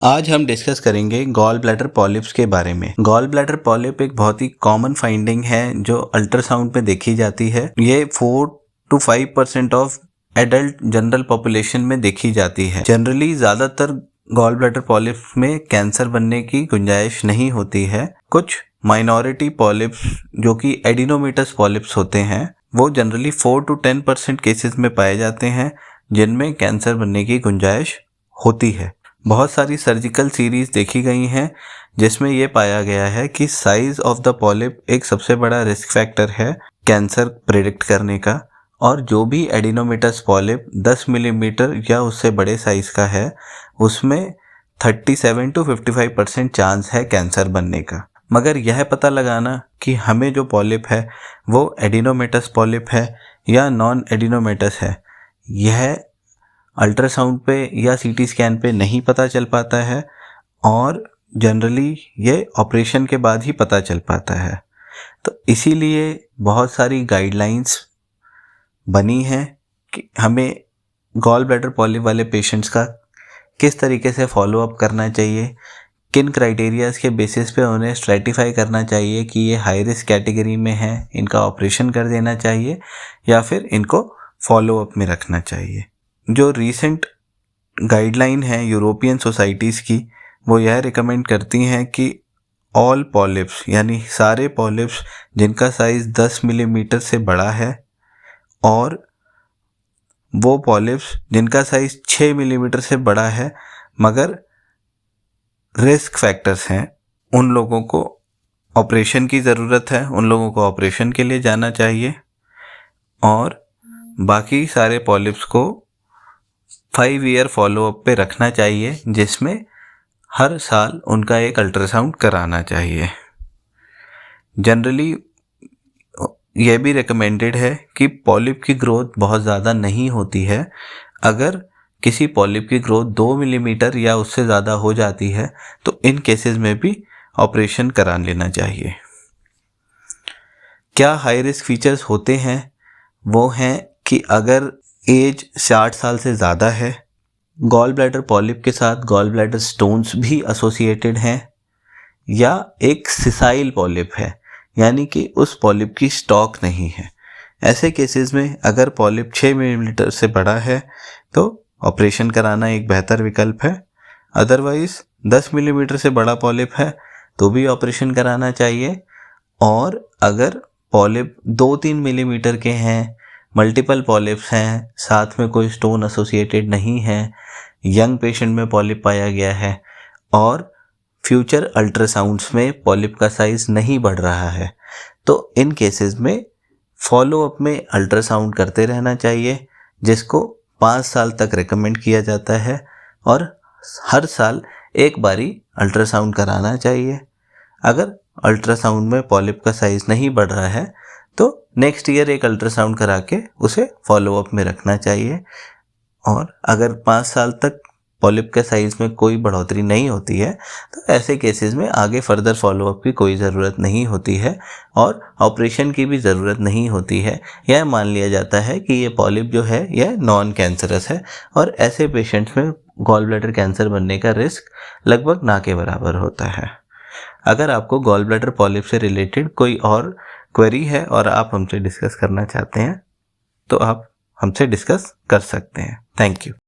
आज हम डिस्कस करेंगे गॉल ब्लैडर पॉलिप्स के बारे में। गॉल ब्लैडर पॉलिप एक बहुत ही कॉमन फाइंडिंग है जो अल्ट्रासाउंड में देखी जाती है। ये 4 to 5% of adult general population में देखी जाती है। जनरली ज़्यादातर गॉल ब्लैडर पॉलिप्स में कैंसर बनने की गुंजाइश नहीं होती है। कुछ माइनॉरिटी पॉलिप्स जो कि एडिनोमेटस पॉलिप्स होते हैं वो जनरली 4 to 10% केसेस में पाए जाते हैं जिनमें कैंसर बनने की गुंजाइश होती है। बहुत सारी सर्जिकल सीरीज देखी गई हैं जिसमें यह पाया गया है कि साइज ऑफ द पॉलिप एक सबसे बड़ा रिस्क फैक्टर है कैंसर प्रेडिक्ट करने का, और जो भी एडिनोमेटस पॉलिप 10 मिलीमीटर या उससे बड़े साइज का है उसमें 37 to 55% चांस है कैंसर बनने का। मगर यह पता लगाना कि हमें जो पॉलिप है वो एडिनोमेटस पॉलिप है या नॉन एडिनोमेटस है, यह अल्ट्रासाउंड पे या सीटी स्कैन पे नहीं पता चल पाता है और जनरली ये ऑपरेशन के बाद ही पता चल पाता है। तो इसीलिए बहुत सारी गाइडलाइंस बनी हैं कि हमें गॉल ब्लैडर पॉलिप वाले पेशेंट्स का किस तरीके से फॉलोअप करना चाहिए, किन क्राइटेरियाज के बेसिस पे उन्हें स्ट्रेटिफाई करना चाहिए कि ये हाई रिस्क कैटेगरी में है, इनका ऑपरेशन कर देना चाहिए या फिर इनको फॉलोअप में रखना चाहिए। जो रीसेंट गाइडलाइन है यूरोपियन सोसाइटीज़ की वो यह रिकमेंड करती हैं कि ऑल पॉलिप्स यानी सारे पॉलिप्स जिनका साइज़ 10 मिलीमीटर से बड़ा है और वो पॉलिप्स जिनका साइज़ 6 मिलीमीटर से बड़ा है मगर रिस्क फैक्टर्स हैं, उन लोगों को ऑपरेशन की ज़रूरत है, उन लोगों को ऑपरेशन के लिए जाना चाहिए। और बाकी सारे पॉलिप्स को 5 ईयर फॉलोअप पे रखना चाहिए जिसमें हर साल उनका एक अल्ट्रासाउंड कराना चाहिए। जनरली यह भी रिकमेंडेड है कि पॉलिप की ग्रोथ बहुत ज़्यादा नहीं होती है। अगर किसी पॉलिप की ग्रोथ 2 मिलीमीटर या उससे ज़्यादा हो जाती है तो इन केसेस में भी ऑपरेशन करा लेना चाहिए। क्या हाई रिस्क फीचर्स होते हैं? वो हैं कि अगर एज 60 साल से ज़्यादा है, गॉल ब्लैडर पॉलिप के साथ गॉल ब्लैडर स्टोन्स भी एसोसिएटेड हैं, या एक सिसाइल पॉलिप है यानी कि उस पॉलिप की स्टॉक नहीं है। ऐसे केसेस में अगर पॉलिप 6 मिलीमीटर से बड़ा है तो ऑपरेशन कराना एक बेहतर विकल्प है। अदरवाइज़ 10 मिलीमीटर से बड़ा पॉलिप है तो भी ऑपरेशन कराना चाहिए। और अगर पॉलिप 2-3 मिलीमीटर के हैं, मल्टीपल पॉलिप्स हैं, साथ में कोई स्टोन एसोसिएटेड नहीं है, यंग पेशेंट में पॉलिप पाया गया है और फ्यूचर अल्ट्रासाउंड्स में पॉलिप का साइज़ नहीं बढ़ रहा है, तो इन केसेस में फॉलोअप में अल्ट्रासाउंड करते रहना चाहिए जिसको 5 साल तक रिकमेंड किया जाता है और हर साल एक बारी अल्ट्रासाउंड कराना चाहिए। अगर अल्ट्रासाउंड में पॉलिप का साइज़ नहीं बढ़ रहा है तो नेक्स्ट ईयर एक अल्ट्रासाउंड करा के उसे फॉलोअप में रखना चाहिए। और अगर 5 साल तक पॉलिप के साइज़ में कोई बढ़ोतरी नहीं होती है तो ऐसे केसेस में आगे फर्दर फॉलोअप की कोई ज़रूरत नहीं होती है और ऑपरेशन की भी ज़रूरत नहीं होती है। यह मान लिया जाता है कि ये पॉलिप जो है यह नॉन कैंसरस है और ऐसे पेशेंट्स में गॉल ब्लैडर कैंसर बनने का रिस्क लगभग ना के बराबर होता है। अगर आपको गॉल ब्लैडर पॉलिप से रिलेटेड कोई और क्वेरी है और आप हमसे डिस्कस करना चाहते हैं तो आप हमसे डिस्कस कर सकते हैं। Thank you.